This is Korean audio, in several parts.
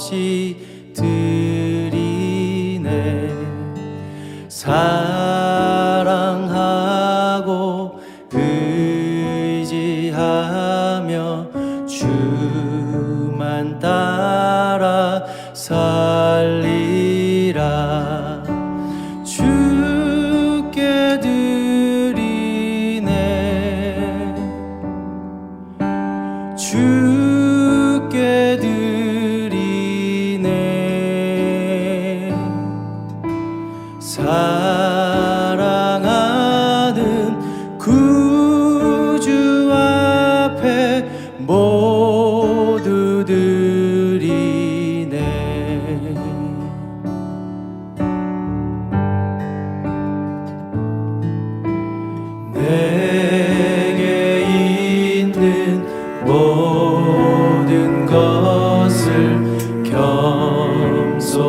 없이 드리네. 사랑하고 의지하며 주만 따라 살리라. 주께 드리네. 주께 드리네. 사랑하는 구주 앞에 모두 드리네. 내게 있는 모든 것을 겸손하게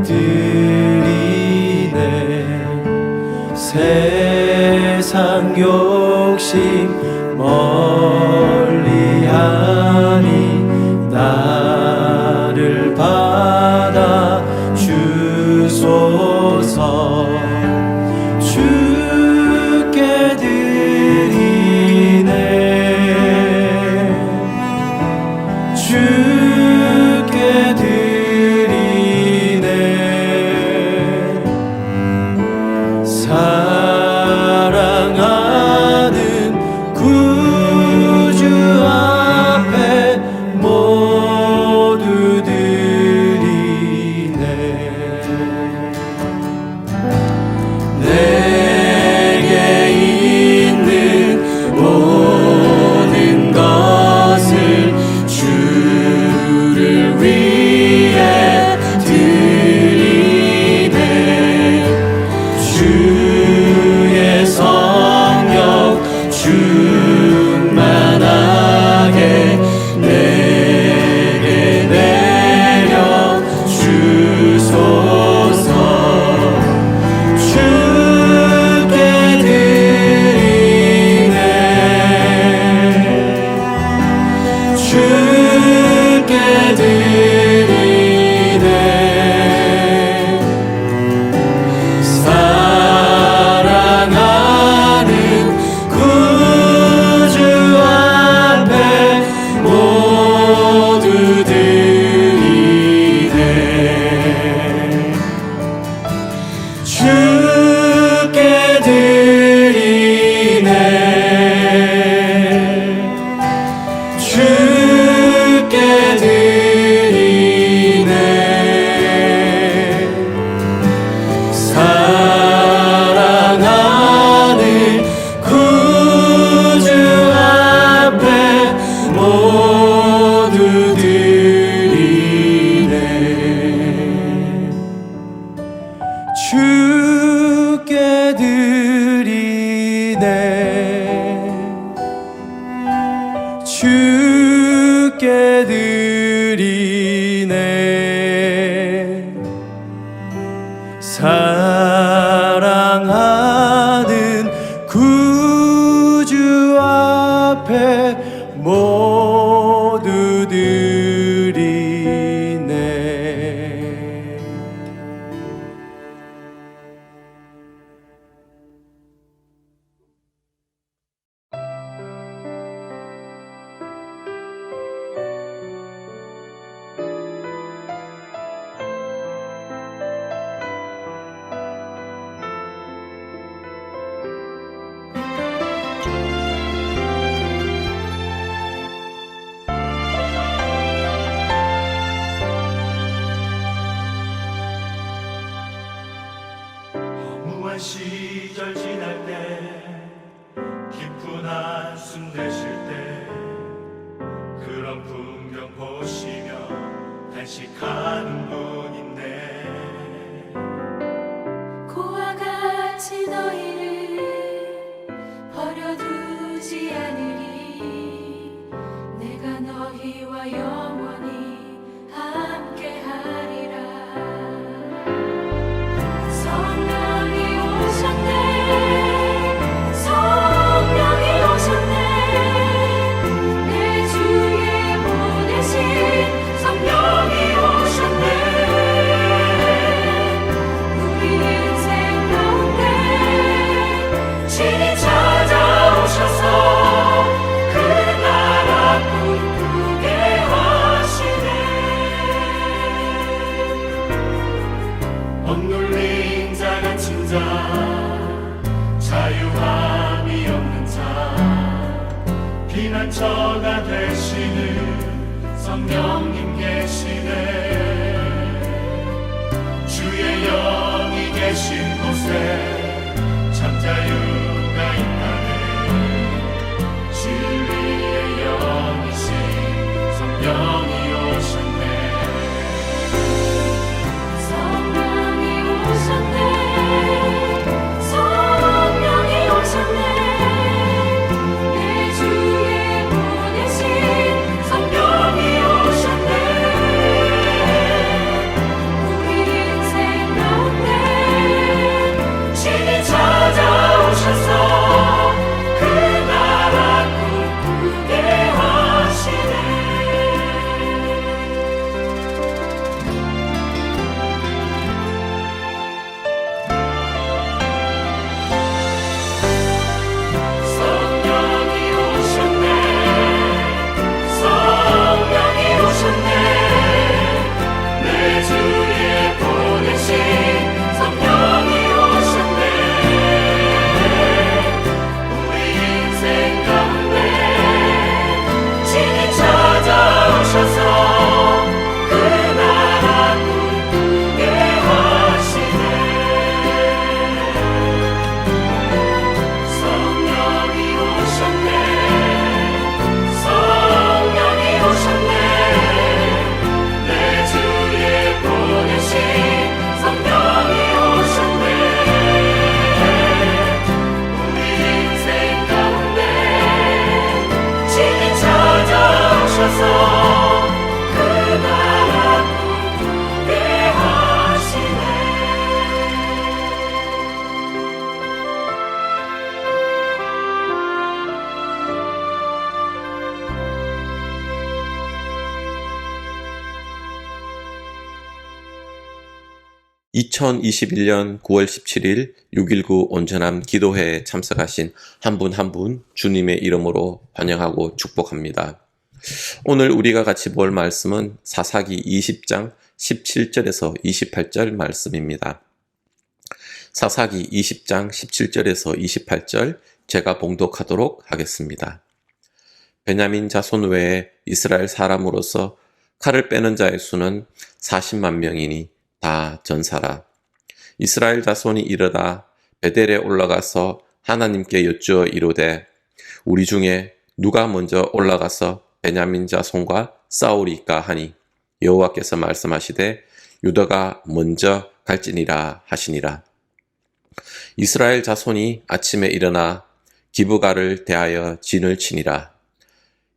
드리네. 세상 욕심 멀리하니 나를 받아 주소서. 주께 드리네. 주께 드리네. 사랑하는 구주 앞에 모두 드리네. 내게 있는 모든 것을 주를 위해 드리네. 주의 성령 충만하게 내게 내려 주소서. 주께 드리네. 주께 드리네. 사랑하는 구주 앞에 모두 드리네. 주께 드리네. 주께 드리네. 사랑하는 구주 앞에 모두 드리네. 주께 드리네. 주께 드리네. 사랑하는 구주 앞에 모두 드리네. 허무한 시절 지날 때, 깊은 한숨 내쉴 때, 그런 풍경 보시며 단식하는 분 있네. 고와 같이 너희를 버려두지 않으리. 내가 너희와 영원히 함께하리라. 성령이 오셨네. 성령이 오셨네. 내 주에 보내신 피난처가 되시는 성령님 계시네. 주의 영이 계신 곳에 참 자유가 있다네. 진리의 영이신 성령이 오셨네. 성령이 오셨네. 성령이 오셨네. 내 주에 보내신 성령이 오셨네. 우리 인생 가운데 친히 찾아오셔서 그 나라 꿈꾸게 하시네. 성령이 오셨네. 성령이 오셨네. 내 주에 보내신 성령이 오셨네. 우리 인생 가운데 친히 찾아오셔서 그 나라 꿈꾸게 하시네. 성령이 오셨네. 성령이 오셨네. 내 주에 보내신 성령이 오셨네. 우리 인생 가운데 친히 찾아오셔서 그 나라 꿈꾸게 하시네. (2021년 9월 17일) 6.19 온전함 기도회에 참석하신 한 분 한 분 주님의 이름으로 환영하고 축복합니다. 오늘 우리가 같이 볼 말씀은 사사기 20장 17절에서 28절 말씀입니다. 사사기 20장 17절에서 28절 제가 봉독하도록 하겠습니다. 베냐민 자손 외에 이스라엘 사람으로서 칼을 빼는 자의 수는 40만 명이니 다 전사라. 이스라엘 자손이 이르다 베델에 올라가서 하나님께 여쭈어 이르되 우리 중에 누가 먼저 올라가서 베냐민 자손과 싸우리까 하니 여호와께서 말씀하시되 유다가 먼저 갈지니라 하시니라. 이스라엘 자손이 아침에 일어나 기브가를 대하여 진을 치니라.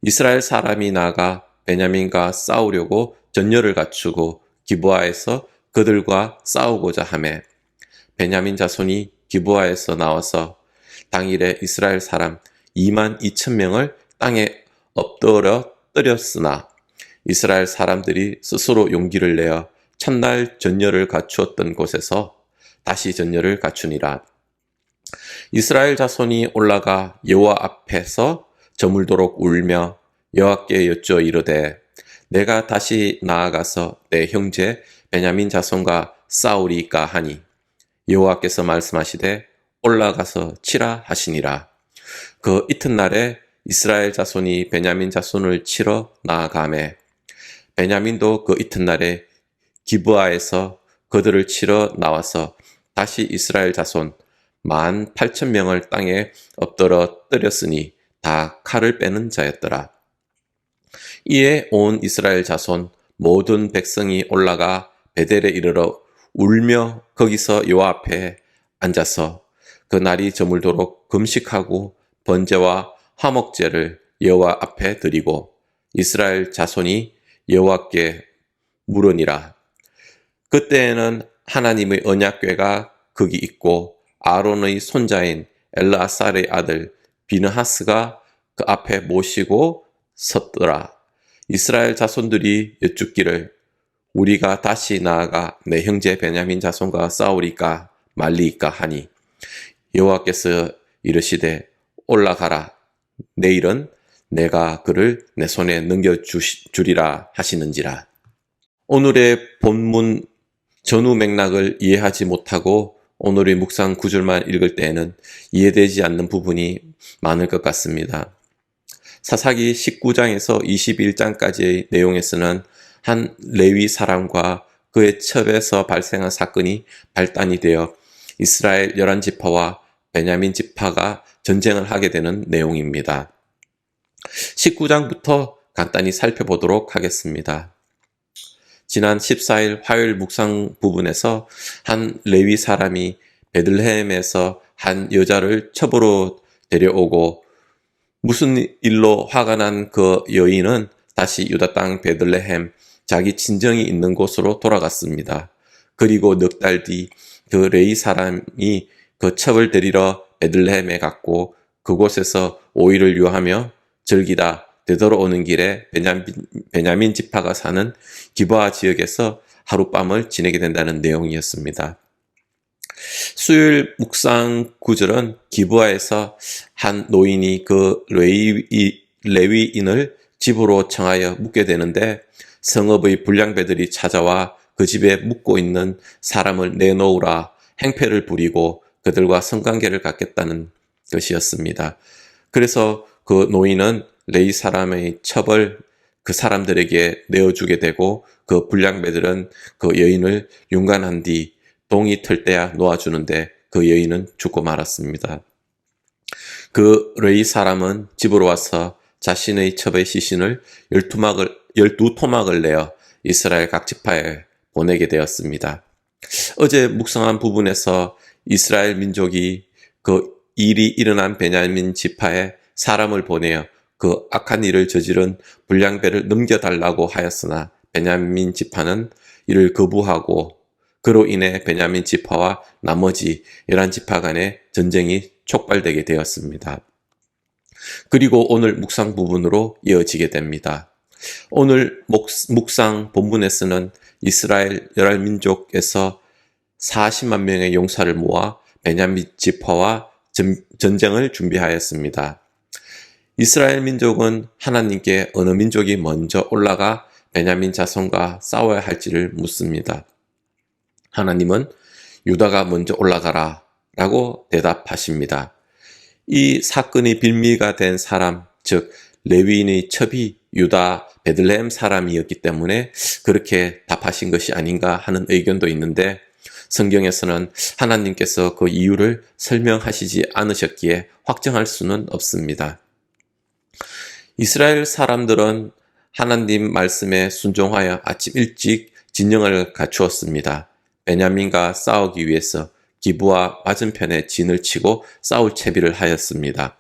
이스라엘 사람이 나아가 베냐민과 싸우려고 전열을 갖추고 기브아에서 그들과 싸우고자 하매 베냐민 자손이 기브아에서 나와서 당일에 이스라엘 사람 22,000명을 땅에 엎드려 때렸으나 이스라엘 사람들이 스스로 용기를 내어 첫날 전열을 갖추었던 곳에서 다시 전열을 갖추니라. 이스라엘 자손이 올라가 여호와 앞에서 저물도록 울며 여호와께 여쭈어 이르되 내가 다시 나아가서 내 형제 베냐민 자손과 싸우리까 하니 여호와께서 말씀하시되 올라가서 치라 하시니라. 그 이튿날에 이스라엘 자손이 베냐민 자손을 치러 나아가매 베냐민도 그 이튿날에 기브아에서 그들을 치러 나와서 다시 이스라엘 자손 18,000명을 땅에 엎드려 때렸으니 다 칼을 빼는 자였더라. 이에 온 이스라엘 자손 모든 백성이 올라가 베델에 이르러 울며 거기서 여호와 앞에 앉아서 그 날이 저물도록 금식하고 번제와 화목제를 여호와 앞에 드리고 이스라엘 자손이 여호와께 물으니라. 그때에는 하나님의 언약궤가 거기 있고 아론의 손자인 엘르아살의 아들 비느하스가 그 앞에 모시고 섰더라. 이스라엘 자손들이 여쭙기를 우리가 다시 나아가 내 형제 베냐민 자손과 싸우리까 말리까 하니 여호와께서 이르시되 올라가라. 내일은 내가 그를 내 손에 넘겨주리라 하시는지라. 오늘의 본문 전후 맥락을 이해하지 못하고 오늘의 묵상 구절만 읽을 때에는 이해되지 않는 부분이 많을 것 같습니다. 사사기 19장에서 21장까지의 내용에서는 한 레위 사람과 그의 첩에서 발생한 사건이 발단이 되어 이스라엘 11지파와 베냐민 지파가 전쟁을 하게 되는 내용입니다. 19장부터 간단히 살펴보도록 하겠습니다. 지난 14일 화요일 묵상 부분에서 한 레위 사람이 베들레헴에서 한 여자를 첩으로 데려오고 무슨 일로 화가 난 그 여인은 다시 유다 땅 베들레헴 자기 친정이 있는 곳으로 돌아갔습니다. 그리고 넉 달 뒤 그 레위 사람이 그 첩을 데리러 베들레헴에 갔고 그곳에서 5일을 유하며 즐기다 되돌아오는 길에 베냐민 지파가 사는 기브아 지역에서 하룻밤을 지내게 된다는 내용이었습니다. 수요일 묵상 구절은 기브아에서 한 노인이 그 레위인을 집으로 청하여 묵게 되는데 성읍의 불량배들이 찾아와 그 집에 묵고 있는 사람을 내놓으라 행패를 부리고 그들과 성관계를 갖겠다는 것이었습니다. 그래서 그 노인은 레위 사람의 첩을 그 사람들에게 내어주게 되고 그 불량배들은 그 여인을 윤관한 뒤 동이 틀 때야 놓아주는데 그 여인은 죽고 말았습니다. 그 레위 사람은 집으로 와서 자신의 첩의 시신을 12토막을 내어 이스라엘 각 지파에 보내게 되었습니다. 어제 묵상한 부분에서 이스라엘 민족이 그 일이 일어난 베냐민 지파에 사람을 보내어 그 악한 일을 저지른 불량배를 넘겨달라고 하였으나 베냐민 지파는 이를 거부하고 그로 인해 베냐민 지파와 나머지 11지파 간의 전쟁이 촉발되게 되었습니다. 그리고 오늘 묵상 부분으로 이어지게 됩니다. 오늘 묵상 본문에서는 이스라엘 11민족에서 40만 명의 용사를 모아 베냐민 지파와 전쟁을 준비하였습니다. 이스라엘 민족은 하나님께 어느 민족이 먼저 올라가 베냐민 자손과 싸워야 할지를 묻습니다. 하나님은 유다가 먼저 올라가라 라고 대답하십니다. 이 사건이 빌미가 된 사람, 즉 레위인의 첩이 유다 베들레헴 사람이었기 때문에 그렇게 답하신 것이 아닌가 하는 의견도 있는데 성경에서는 하나님께서 그 이유를 설명하시지 않으셨기에 확정할 수는 없습니다. 이스라엘 사람들은 하나님 말씀에 순종하여 아침 일찍 진영을 갖추었습니다. 베냐민과 싸우기 위해서 기브아 맞은편에 진을 치고 싸울 채비를 하였습니다.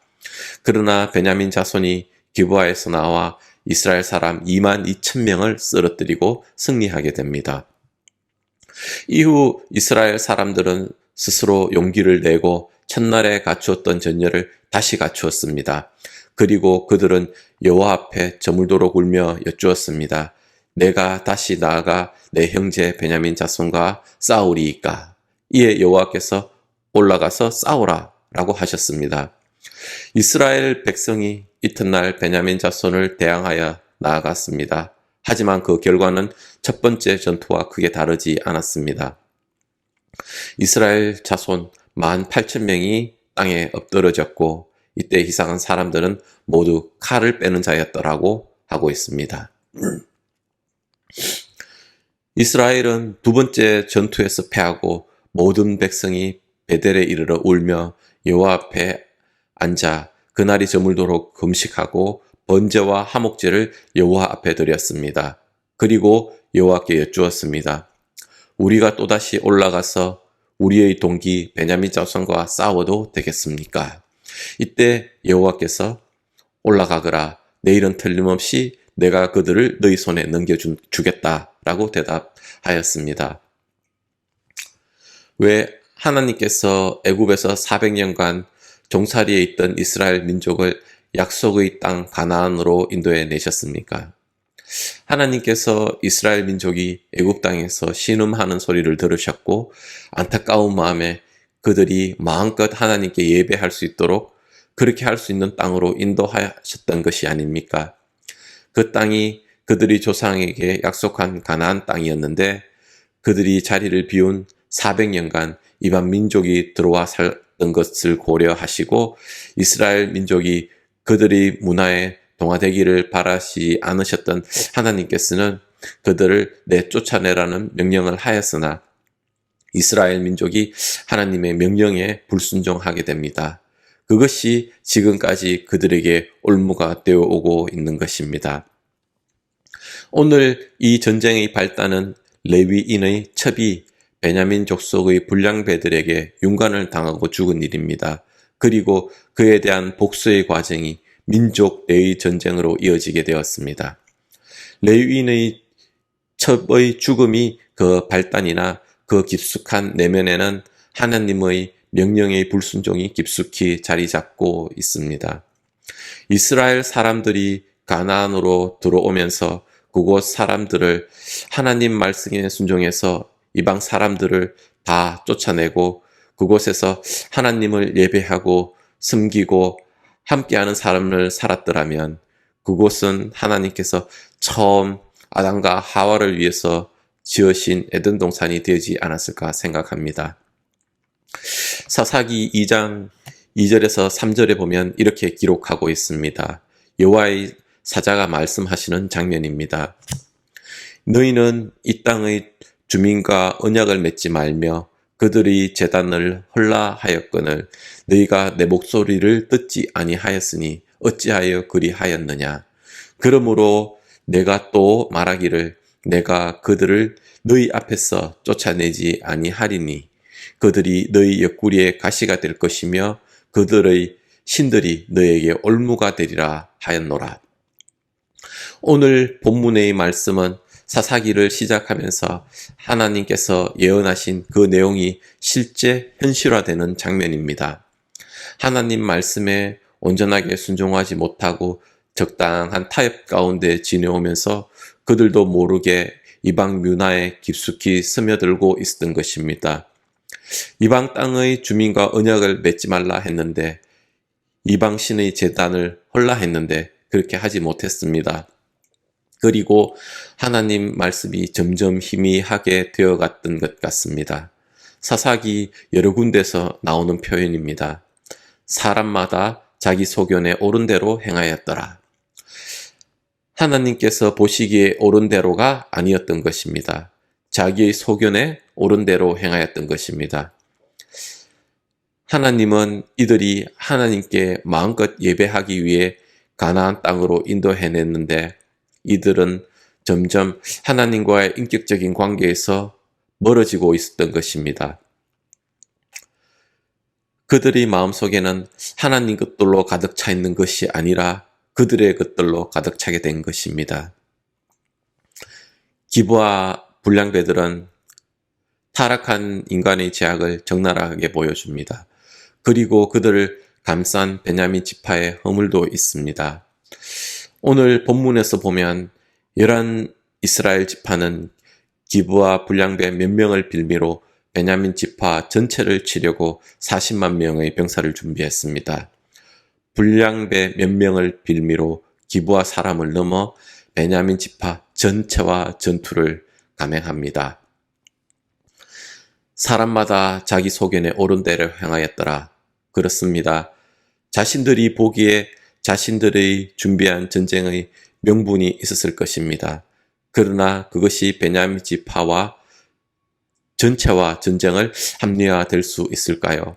그러나 베냐민 자손이 기브아에서 나와 이스라엘 사람 2만 2천 명을 쓰러뜨리고 승리하게 됩니다. 이후 이스라엘 사람들은 스스로 용기를 내고 첫날에 갖추었던 전열을 다시 갖추었습니다. 그리고 그들은 여호와 앞에 저물도록 울며 여쭈었습니다. 내가 다시 나아가 내 형제 베냐민 자손과 싸우리이까. 이에 여호와께서 올라가서 싸우라 라고 하셨습니다. 이스라엘 백성이 이튿날 베냐민 자손을 대항하여 나아갔습니다. 하지만 그 결과는 첫 번째 전투와 크게 다르지 않았습니다. 이스라엘 자손 18,000명이 땅에 엎드러졌고 이때 희생한 사람들은 모두 칼을 빼는 자였더라고 하고 있습니다. 이스라엘은 두 번째 전투에서 패하고 모든 백성이 베델에 이르러 울며 여호와 앞에 앉아 그날이 저물도록 금식하고 번제와 화목제를 여호와 앞에 드렸습니다. 그리고 여호와께 여쭈었습니다. 우리가 또다시 올라가서 우리의 동기 베냐민 자손과 싸워도 되겠습니까? 이때 여호와께서 올라가거라. 내일은 틀림없이 내가 그들을 너희 손에 넘겨주겠다 라고 대답하였습니다. 왜 하나님께서 애굽에서 400년간 종살이에 있던 이스라엘 민족을 약속의 땅 가나안으로 인도해 내셨습니까? 하나님께서 이스라엘 민족이 애굽 땅에서 신음하는 소리를 들으셨고 안타까운 마음에 그들이 마음껏 하나님께 예배할 수 있도록 그렇게 할 수 있는 땅으로 인도하셨던 것이 아닙니까? 그 땅이 그들이 조상에게 약속한 가나안 땅이었는데 그들이 자리를 비운 400년간 이방 민족이 들어와 살던 것을 고려하시고 이스라엘 민족이 그들의 문화에 동화되기를 바라시 않으셨던 하나님께서는 그들을 내쫓아내라는 명령을 하였으나 이스라엘 민족이 하나님의 명령에 불순종하게 됩니다. 그것이 지금까지 그들에게 올무가 되어 오고 있는 것입니다. 오늘 이 전쟁의 발단은 레위인의 첩이 베냐민 족속의 불량배들에게 윤관을 당하고 죽은 일입니다. 그리고 그에 대한 복수의 과정이 민족 내의 전쟁으로 이어지게 되었습니다. 레위인의 첩의 죽음이 그 발단이나 그 깊숙한 내면에는 하나님의 명령의 불순종이 깊숙이 자리 잡고 있습니다. 이스라엘 사람들이 가나안으로 들어오면서 그곳 사람들을 하나님 말씀에 순종해서 이방 사람들을 다 쫓아내고 그곳에서 하나님을 예배하고 섬기고 함께하는 삶을 살았더라면 그곳은 하나님께서 처음 아담과 하와를 위해서 지으신 에덴 동산이 되지 않았을까 생각합니다. 사사기 2장 2절에서 3절에 보면 이렇게 기록하고 있습니다. 여호와의 사자가 말씀하시는 장면입니다. 너희는 이 땅의 주민과 언약을 맺지 말며 그들의 제단을 헐라하였거늘 너희가 내 목소리를 듣지 아니하였으니 어찌하여 그리하였느냐. 그러므로 내가 또 말하기를 내가 그들을 너희 앞에서 쫓아내지 아니하리니 그들이 너희 옆구리에 가시가 될 것이며 그들의 신들이 너에게 올무가 되리라 하였노라. 오늘 본문의 말씀은 사사기를 시작하면서 하나님께서 예언하신 그 내용이 실제 현실화되는 장면입니다. 하나님 말씀에 온전하게 순종하지 못하고 적당한 타협 가운데 지내오면서 그들도 모르게 이방 문화에 깊숙이 스며들고 있었던 것입니다. 이방 땅의 주민과 언약을 맺지 말라 했는데 이방 신의 제단을 헐라 했는데 그렇게 하지 못했습니다. 그리고 하나님 말씀이 점점 희미하게 되어갔던 것 같습니다. 사사기 여러 군데서 나오는 표현입니다. 사람마다 자기 소견에 옳은 대로 행하였더라. 하나님께서 보시기에 옳은 대로가 아니었던 것입니다. 자기의 소견에 옳은 대로 행하였던 것입니다. 하나님은 이들이 하나님께 마음껏 예배하기 위해 가나안 땅으로 인도해냈는데 이들은 점점 하나님과의 인격적인 관계에서 멀어지고 있었던 것입니다. 그들의 마음속에는 하나님 것들로 가득 차 있는 것이 아니라 그들의 것들로 가득 차게 된 것입니다. 기브아 불량배들은 타락한 인간의 죄악을 적나라하게 보여줍니다. 그리고 그들을 감싼 베냐민 지파의 허물도 있습니다. 오늘 본문에서 보면 11 이스라엘 지파는 기브아 불량배 몇 명을 빌미로 베냐민 지파 전체를 치려고 40만 명의 병사를 준비했습니다. 불량배 몇 명을 빌미로 기브아 사람을 넘어 베냐민 지파 전체와 전투를 감행합니다. 사람마다 자기 소견에 옳은 대로 행하였더라. 그렇습니다. 자신들이 보기에 자신들의 준비한 전쟁의 명분이 있었을 것입니다. 그러나 그것이 베냐민 지파와 전체와 전쟁을 합리화될 수 있을까요?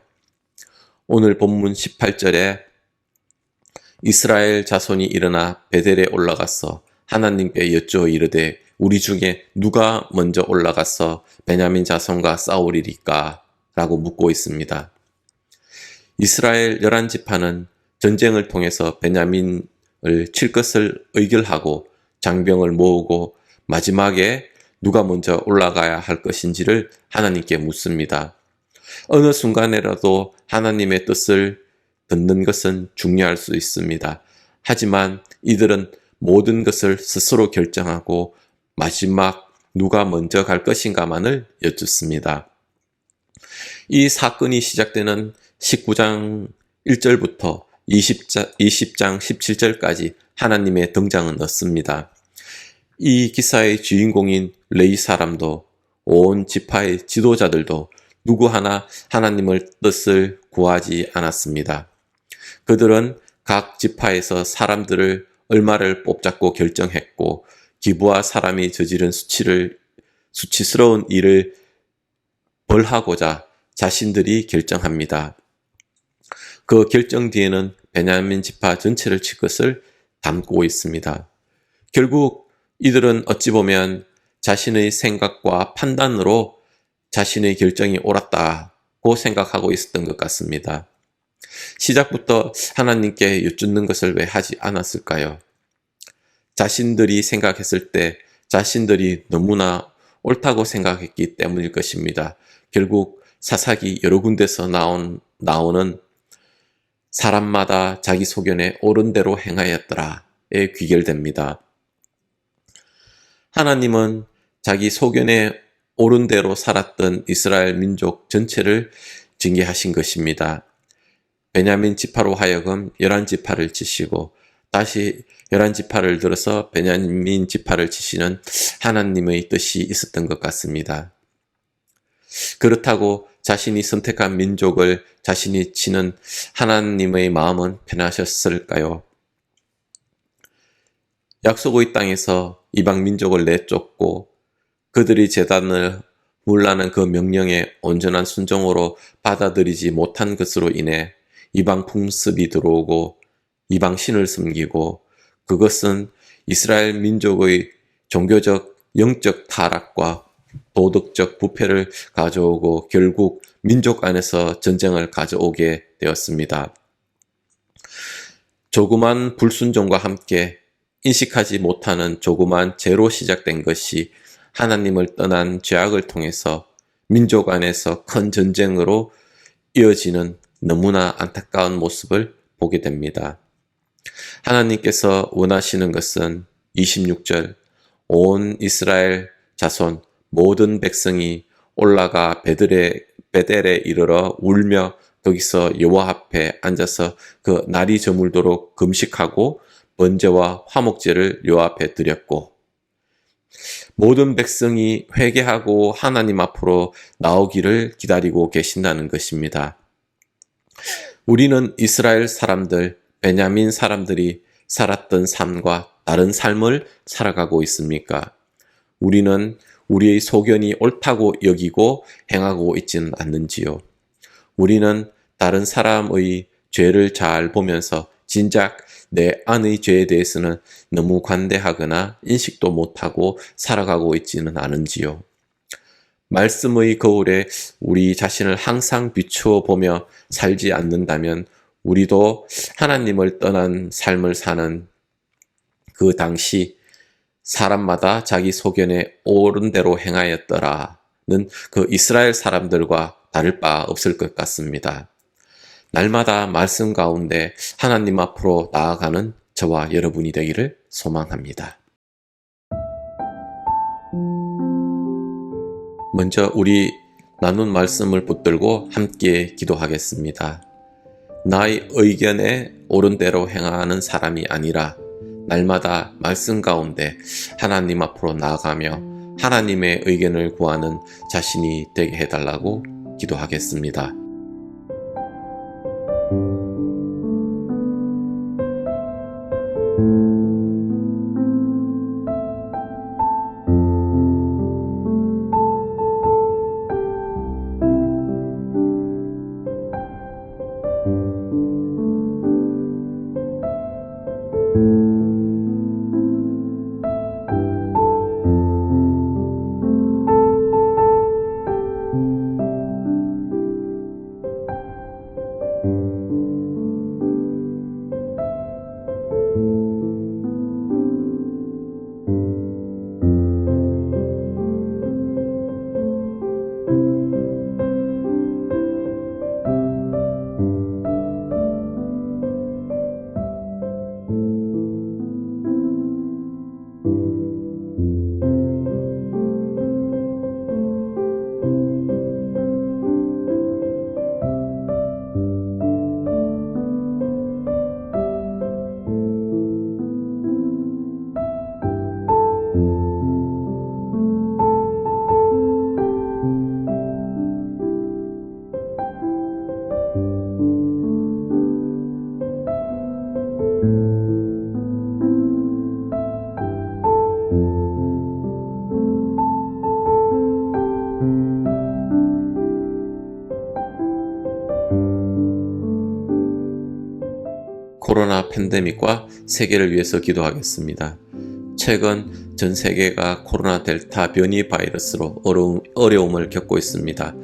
오늘 본문 18절에 이스라엘 자손이 일어나 베델에 올라가서 하나님께 여쭈어 이르되 우리 중에 누가 먼저 올라가서 베냐민 자손과 싸우리리까? 라고 묻고 있습니다. 이스라엘 11지파는 전쟁을 통해서 베냐민을 칠 것을 의결하고 장병을 모으고 마지막에 누가 먼저 올라가야 할 것인지를 하나님께 묻습니다. 어느 순간에라도 하나님의 뜻을 듣는 것은 중요할 수 있습니다. 하지만 이들은 모든 것을 스스로 결정하고 마지막 누가 먼저 갈 것인가만을 여쭙습니다. 이 사건이 시작되는 19장 1절부터 20장 17절까지 하나님의 등장은 없습니다. 이 기사의 주인공인 레위 사람도 온 지파의 지도자들도 누구 하나 하나님의 뜻을 구하지 않았습니다. 그들은 각 지파에서 사람들을 얼마를 뽑잡고 결정했고 기부와 사람이 저지른 수치스러운 일을 벌하고자 자신들이 결정합니다. 그 결정 뒤에는 베냐민 지파 전체를 칠 것을 담고 있습니다. 결국 이들은 어찌 보면 자신의 생각과 판단으로 자신의 결정이 옳았다고 생각하고 있었던 것 같습니다. 시작부터 하나님께 여쭙는 것을 왜 하지 않았을까요? 자신들이 생각했을 때 자신들이 너무나 옳다고 생각했기 때문일 것입니다. 결국 사사기 여러 군데서 나오는 사람마다 자기 소견에 옳은 대로 행하였더라에 귀결됩니다. 하나님은 자기 소견에 옳은 대로 살았던 이스라엘 민족 전체를 징계하신 것입니다. 베냐민 지파로 하여금 11지파를 치시고 다시 11지파를 들어서 베냐민 지파를 치시는 하나님의 뜻이 있었던 것 같습니다. 그렇다고 자신이 선택한 민족을 자신이 치는 하나님의 마음은 편하셨을까요? 약속의 땅에서 이방 민족을 내쫓고 그들이 제단을 물라는 그 명령에 온전한 순종으로 받아들이지 못한 것으로 인해 이방 풍습이 들어오고 이방 신을 섬기고 그것은 이스라엘 민족의 종교적 영적 타락과 도덕적 부패를 가져오고 결국 민족 안에서 전쟁을 가져오게 되었습니다. 조그만 불순종과 함께 인식하지 못하는 조그만 죄로 시작된 것이 하나님을 떠난 죄악을 통해서 민족 안에서 큰 전쟁으로 이어지는 너무나 안타까운 모습을 보게 됩니다. 하나님께서 원하시는 것은 26절 온 이스라엘 자손 모든 백성이 올라가 베델에 이르러 울며 거기서 여호와 앞에 앉아서 그 날이 저물도록 금식하고 번제와 화목제를 여호와 앞에 드렸고 모든 백성이 회개하고 하나님 앞으로 나오기를 기다리고 계신다는 것입니다. 우리는 이스라엘 사람들, 베냐민 사람들이 살았던 삶과 다른 삶을 살아가고 있습니까? 우리는 우리의 소견이 옳다고 여기고 행하고 있지는 않는지요? 우리는 다른 사람의 죄를 잘 보면서 진작 내 안의 죄에 대해서는 너무 관대하거나 인식도 못하고 살아가고 있지는 않은지요? 말씀의 거울에 우리 자신을 항상 비추어 보며 살지 않는다면 우리도 하나님을 떠난 삶을 사는 그 당시 사람마다 자기 소견에 옳은 대로 행하였더라는 그 이스라엘 사람들과 다를 바 없을 것 같습니다. 날마다 말씀 가운데 하나님 앞으로 나아가는 저와 여러분이 되기를 소망합니다. 먼저 우리 나눈 말씀을 붙들고 함께 기도하겠습니다. 나의 의견에 옳은 대로 행하는 사람이 아니라 날마다 말씀 가운데 하나님 앞으로 나아가며 하나님의 의견을 구하는 자신이 되게 해달라고 기도하겠습니다. 코로나 팬데믹과 세계를 위해서 기도하겠습니다. 최근 전 세계가 코로나 델타 변이 바이러스로 어려움을 겪고 있습니다.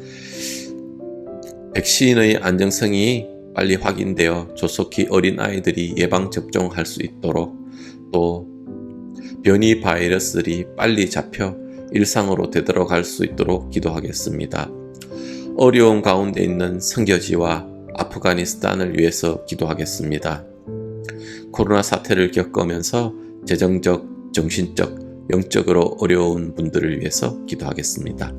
백신의 안정성이 빨리 확인되어 조속히 어린 아이들이 예방접종할 수 있도록, 또 변이 바이러스들이 빨리 잡혀 일상으로 되돌아갈 수 있도록 기도하겠습니다. 어려운 가운데 있는 선교지와 아프가니스탄을 위해서 기도하겠습니다. 코로나 사태를 겪으면서 재정적, 정신적, 영적으로 어려운 분들을 위해서 기도하겠습니다.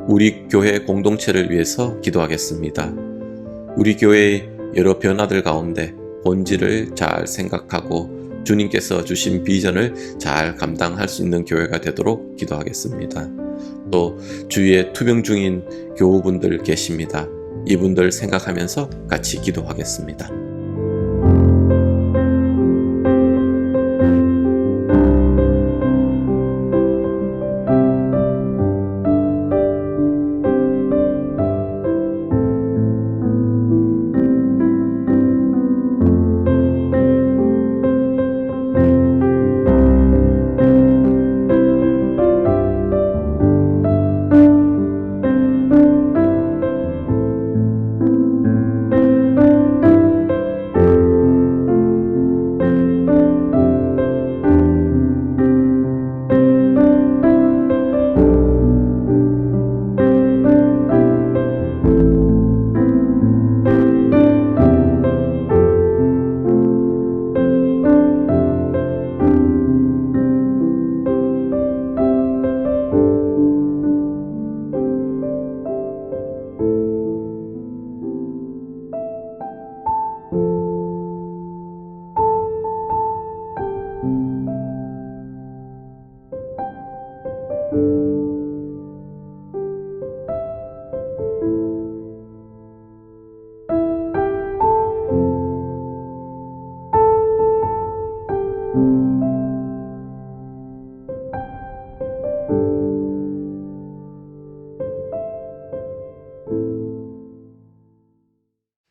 우리 교회 공동체를 위해서 기도하겠습니다. 우리 교회의 여러 변화들 가운데 본질을 잘 생각하고 주님께서 주신 비전을 잘 감당할 수 있는 교회가 되도록 기도하겠습니다. 또 주위에 투병 중인 교우분들 계십니다. 이분들 생각하면서 같이 기도하겠습니다.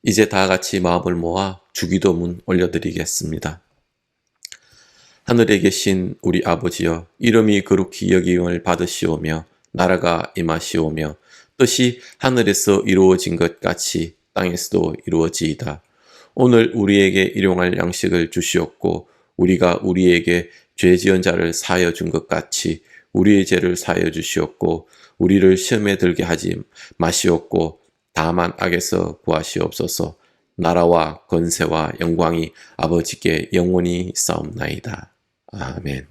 이제 다 같이 마음을 모아 주기도문 올려드리겠습니다. 하늘에 계신 우리 아버지여, 이름이 거룩히 여김을 받으시오며 나라가 임하시오며 뜻이 하늘에서 이루어진 것 같이 땅에서도 이루어지이다. 오늘 우리에게 일용할 양식을 주시옵고 우리가 우리에게 죄 지은 자를 사하여 준 것 같이 우리의 죄를 사하여 주시옵고 우리를 시험에 들게 하지 마시옵고 다만 악에서 구하시옵소서. 나라와 권세와 영광이 아버지께 영원히 있사옵나이다. 아멘.